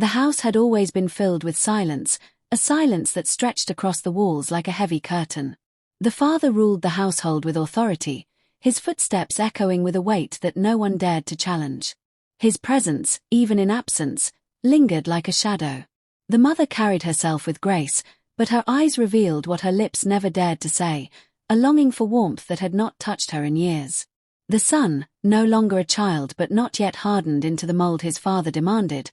The house had always been filled with silence, a silence that stretched across the walls like a heavy curtain. The father ruled the household with authority, his footsteps echoing with a weight that no one dared to challenge. His presence, even in absence, lingered like a shadow. The mother carried herself with grace, but her eyes revealed what her lips never dared to say, a longing for warmth that had not touched her in years. The son, no longer a child but not yet hardened into the mold his father demanded,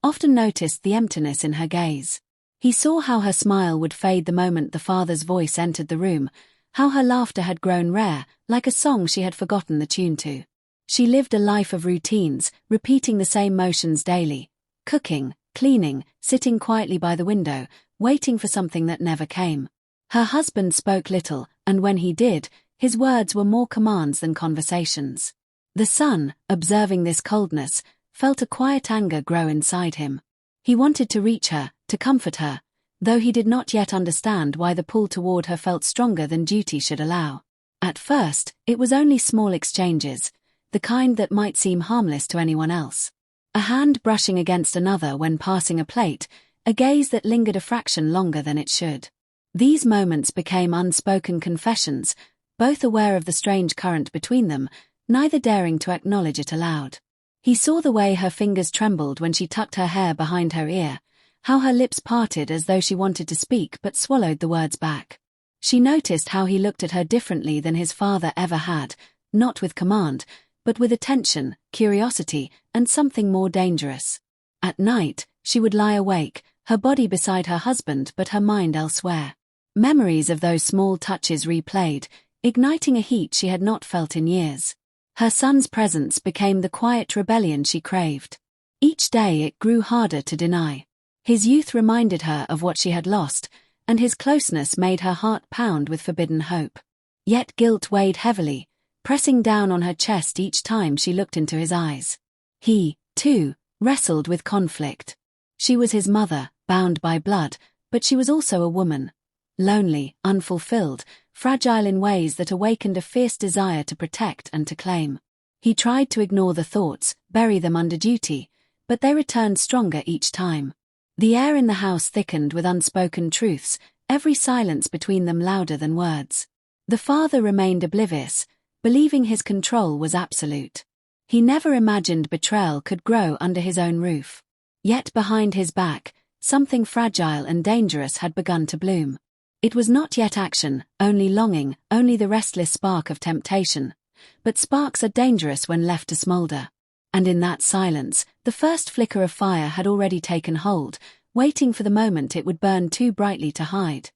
often noticed the emptiness in her gaze. He saw how her smile would fade the moment the father's voice entered the room, how her laughter had grown rare, like a song she had forgotten the tune to. She lived a life of routines, repeating the same motions daily, cooking, cleaning, sitting quietly by the window, waiting for something that never came. Her husband spoke little, and when he did, his words were more commands than conversations. The son, observing this coldness, felt a quiet anger grow inside him. He wanted to reach her, to comfort her, though he did not yet understand why the pull toward her felt stronger than duty should allow. At first, it was only small exchanges, the kind that might seem harmless to anyone else. A hand brushing against another when passing a plate, a gaze that lingered a fraction longer than it should. These moments became unspoken confessions, both aware of the strange current between them, neither daring to acknowledge it aloud. He saw the way her fingers trembled when she tucked her hair behind her ear, how her lips parted as though she wanted to speak but swallowed the words back. She noticed how he looked at her differently than his father ever had, not with command, but with attention, curiosity, and something more dangerous. At night, she would lie awake, her body beside her husband but her mind elsewhere. Memories of those small touches replayed, igniting a heat she had not felt in years. Her son's presence became the quiet rebellion she craved. Each day it grew harder to deny. His youth reminded her of what she had lost, and his closeness made her heart pound with forbidden hope. Yet guilt weighed heavily, pressing down on her chest each time she looked into his eyes. He, too, wrestled with conflict. She was his mother, bound by blood, but she was also a woman. Lonely, unfulfilled, fragile in ways that awakened a fierce desire to protect and to claim. He tried to ignore the thoughts, bury them under duty, but they returned stronger each time. The air in the house thickened with unspoken truths, every silence between them louder than words. The father remained oblivious, believing his control was absolute. He never imagined betrayal could grow under his own roof. Yet behind his back, something fragile and dangerous had begun to bloom. It was not yet action, only longing, only the restless spark of temptation. But sparks are dangerous when left to smolder. And in that silence, the first flicker of fire had already taken hold, waiting for the moment it would burn too brightly to hide.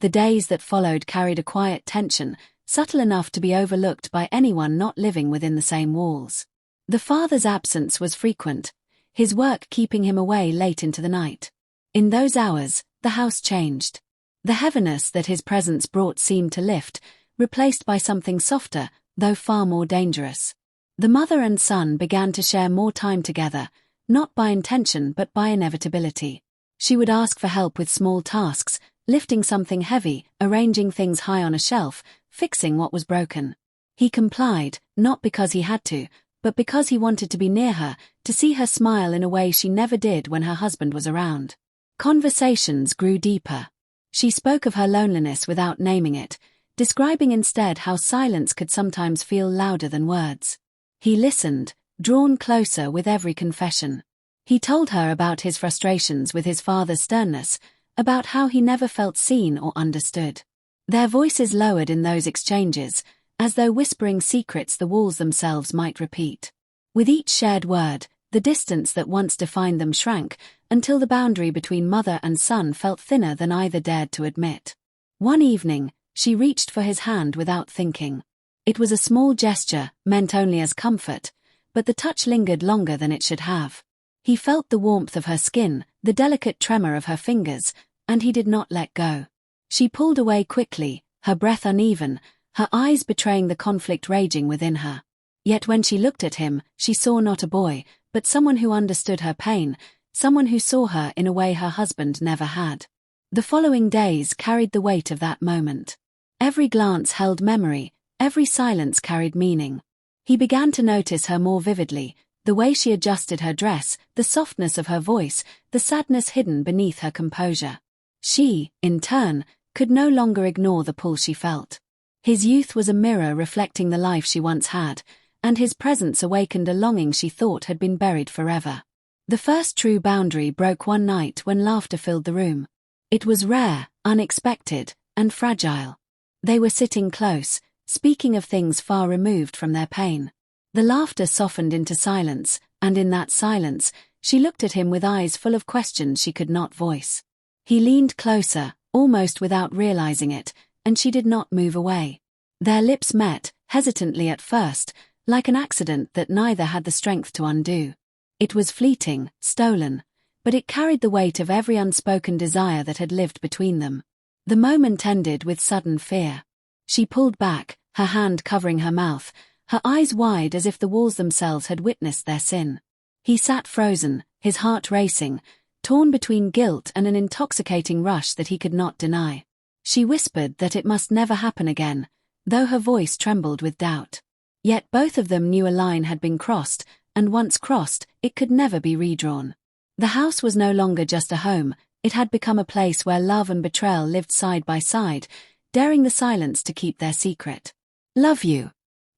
The days that followed carried a quiet tension, subtle enough to be overlooked by anyone not living within the same walls. The father's absence was frequent, his work keeping him away late into the night. In those hours, the house changed. The heaviness that his presence brought seemed to lift, replaced by something softer, though far more dangerous. The mother and son began to share more time together, not by intention but by inevitability. She would ask for help with small tasks, lifting something heavy, arranging things high on a shelf, fixing what was broken. He complied, not because he had to, but because he wanted to be near her, to see her smile in a way she never did when her husband was around. Conversations grew deeper. She spoke of her loneliness without naming it, describing instead how silence could sometimes feel louder than words. He listened, drawn closer with every confession. He told her about his frustrations with his father's sternness, about how he never felt seen or understood. Their voices lowered in those exchanges, as though whispering secrets the walls themselves might repeat. With each shared word, the distance that once defined them shrank, until the boundary between mother and son felt thinner than either dared to admit. One evening, she reached for his hand without thinking. It was a small gesture, meant only as comfort, but the touch lingered longer than it should have. He felt the warmth of her skin, the delicate tremor of her fingers, and he did not let go. She pulled away quickly, her breath uneven, her eyes betraying the conflict raging within her. Yet when she looked at him, she saw not a boy, but someone who understood her pain, someone who saw her in a way her husband never had. The following days carried the weight of that moment. Every glance held memory, every silence carried meaning. He began to notice her more vividly, The way she adjusted her dress, the softness of her voice, the sadness hidden beneath her composure. She, in turn, could no longer ignore the pull she felt. His youth was a mirror reflecting the life she once had, and his presence awakened a longing she thought had been buried forever. The first true boundary broke one night when laughter filled the room. It was rare, unexpected, and fragile. They were sitting close, speaking of things far removed from their pain. The laughter softened into silence, and in that silence, she looked at him with eyes full of questions she could not voice. He leaned closer, almost without realizing it, and she did not move away. Their lips met, hesitantly at first, like an accident that neither had the strength to undo. It was fleeting, stolen, but it carried the weight of every unspoken desire that had lived between them. The moment ended with sudden fear. She pulled back, her hand covering her mouth, her eyes wide as if the walls themselves had witnessed their sin. He sat frozen, his heart racing, torn between guilt and an intoxicating rush that he could not deny. She whispered that it must never happen again, though her voice trembled with doubt. Yet both of them knew a line had been crossed, and once crossed, it could never be redrawn. The house was no longer just a home, it had become a place where love and betrayal lived side by side, daring the silence to keep their secret. "Love you."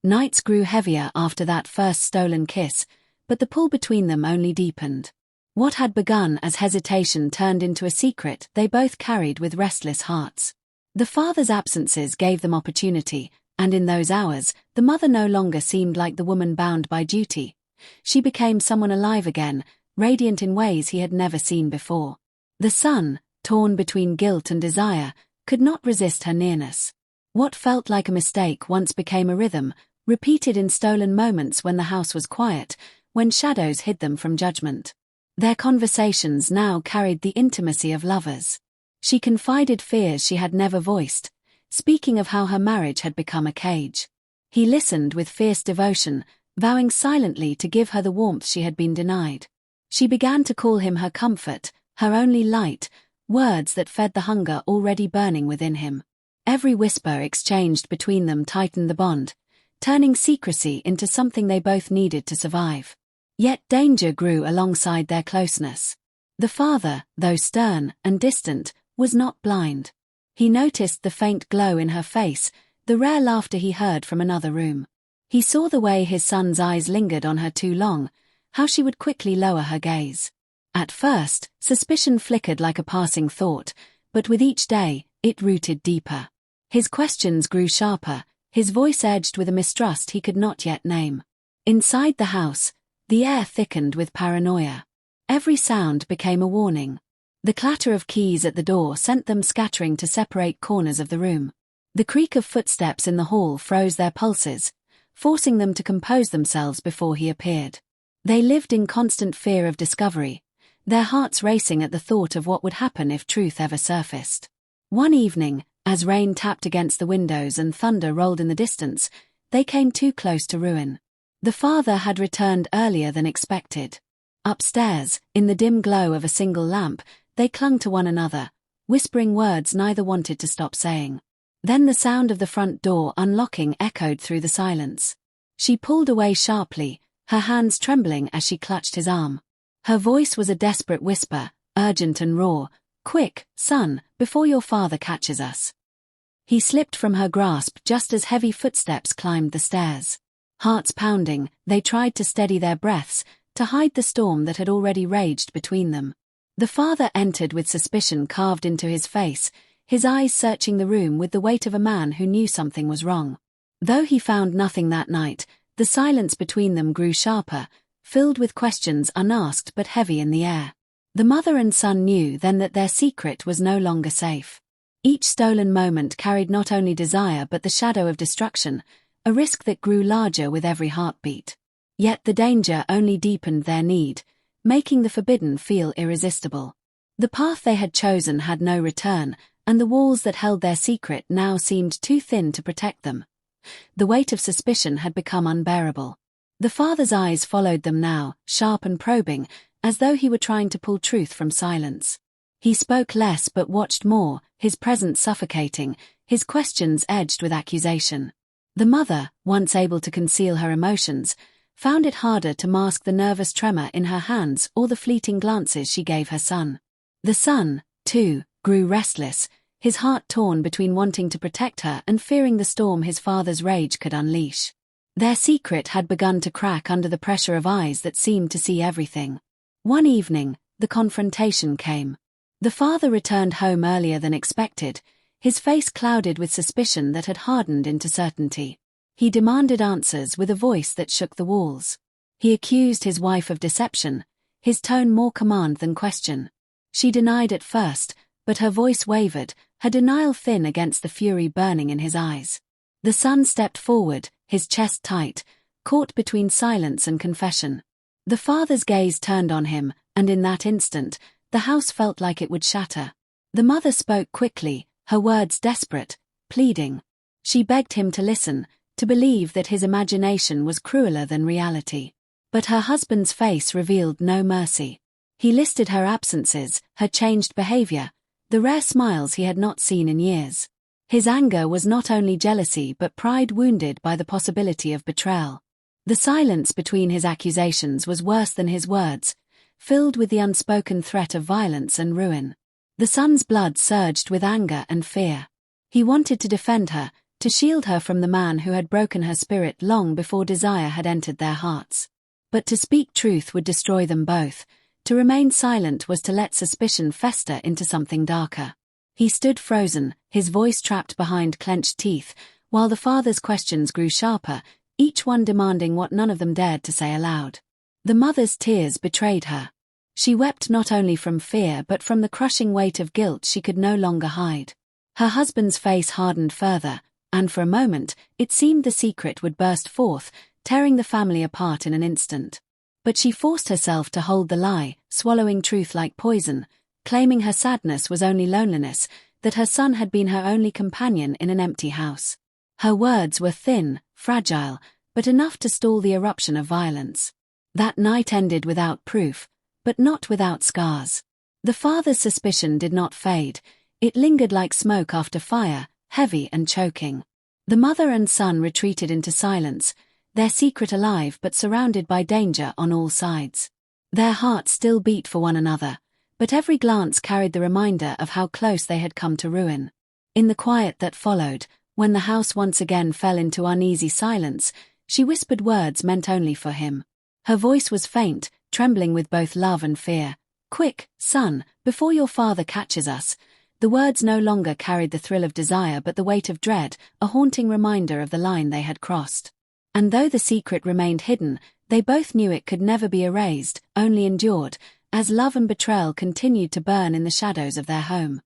Nights grew heavier after that first stolen kiss, but the pull between them only deepened. What had begun as hesitation turned into a secret they both carried with restless hearts. The father's absences gave them opportunity, and in those hours, the mother no longer seemed like the woman bound by duty. She became someone alive again, radiant in ways he had never seen before. The son, torn between guilt and desire, could not resist her nearness. What felt like a mistake once became a rhythm, repeated in stolen moments when the house was quiet, when shadows hid them from judgment. Their conversations now carried the intimacy of lovers. She confided fears she had never voiced, speaking of how her marriage had become a cage. He listened with fierce devotion, vowing silently to give her the warmth she had been denied. She began to call him her comfort, her only light, words that fed the hunger already burning within him. Every whisper exchanged between them tightened the bond, turning secrecy into something they both needed to survive. Yet danger grew alongside their closeness. The father, though stern and distant, was not blind. He noticed the faint glow in her face, the rare laughter he heard from another room. He saw the way his son's eyes lingered on her too long, how she would quickly lower her gaze. At first, suspicion flickered like a passing thought, but with each day, it rooted deeper. His questions grew sharper, his voice edged with a mistrust he could not yet name. Inside the house, the air thickened with paranoia. Every sound became a warning. The clatter of keys at the door sent them scattering to separate corners of the room. The creak of footsteps in the hall froze their pulses, forcing them to compose themselves before he appeared. They lived in constant fear of discovery, their hearts racing at the thought of what would happen if truth ever surfaced. One evening, as rain tapped against the windows and thunder rolled in the distance, they came too close to ruin. The father had returned earlier than expected. Upstairs, in the dim glow of a single lamp, they clung to one another, whispering words neither wanted to stop saying. Then the sound of the front door unlocking echoed through the silence. She pulled away sharply, her hands trembling as she clutched his arm. Her voice was a desperate whisper, urgent and raw. "Quick, son, before your father catches us." He slipped from her grasp just as heavy footsteps climbed the stairs. Hearts pounding, they tried to steady their breaths, to hide the storm that had already raged between them. The father entered with suspicion carved into his face, his eyes searching the room with the weight of a man who knew something was wrong. Though he found nothing that night, the silence between them grew sharper, filled with questions unasked but heavy in the air. The mother and son knew then that their secret was no longer safe. Each stolen moment carried not only desire but the shadow of destruction, a risk that grew larger with every heartbeat. Yet the danger only deepened their need, making the forbidden feel irresistible. The path they had chosen had no return, and the walls that held their secret now seemed too thin to protect them. The weight of suspicion had become unbearable. The father's eyes followed them now, sharp and probing, as though he were trying to pull truth from silence. He spoke less but watched more, his presence suffocating, his questions edged with accusation. The mother, once able to conceal her emotions, found it harder to mask the nervous tremor in her hands or the fleeting glances she gave her son. The son, too, grew restless, his heart torn between wanting to protect her and fearing the storm his father's rage could unleash. Their secret had begun to crack under the pressure of eyes that seemed to see everything. One evening, the confrontation came. The father returned home earlier than expected, his face clouded with suspicion that had hardened into certainty. He demanded answers with a voice that shook the walls. He accused his wife of deception, his tone more command than question. She denied at first, but her voice wavered, her denial thin against the fury burning in his eyes. The son stepped forward, his chest tight, caught between silence and confession. The father's gaze turned on him, and in that instant, the house felt like it would shatter. The mother spoke quickly, her words desperate, pleading. She begged him to listen, to believe that his imagination was crueler than reality. But her husband's face revealed no mercy. He listed her absences, her changed behavior, the rare smiles he had not seen in years. His anger was not only jealousy but pride wounded by the possibility of betrayal. The silence between his accusations was worse than his words, filled with the unspoken threat of violence and ruin. The son's blood surged with anger and fear. He wanted to defend her, to shield her from the man who had broken her spirit long before desire had entered their hearts. But to speak truth would destroy them both. To remain silent was to let suspicion fester into something darker. He stood frozen, his voice trapped behind clenched teeth, while the father's questions grew sharper, each one demanding what none of them dared to say aloud. The mother's tears betrayed her. She wept not only from fear but from the crushing weight of guilt she could no longer hide. Her husband's face hardened further, and for a moment, it seemed the secret would burst forth, tearing the family apart in an instant. But she forced herself to hold the lie, swallowing truth like poison, claiming her sadness was only loneliness, that her son had been her only companion in an empty house. Her words were thin, fragile, but enough to stall the eruption of violence. That night ended without proof, but not without scars. The father's suspicion did not fade, it lingered like smoke after fire, heavy and choking. The mother and son retreated into silence, their secret alive but surrounded by danger on all sides. Their hearts still beat for one another, but every glance carried the reminder of how close they had come to ruin. In the quiet that followed, when the house once again fell into uneasy silence, she whispered words meant only for him. Her voice was faint, trembling with both love and fear. "Quick, son, before your father catches us." The words no longer carried the thrill of desire but the weight of dread, a haunting reminder of the line they had crossed. And though the secret remained hidden, they both knew it could never be erased, only endured, as love and betrayal continued to burn in the shadows of their home.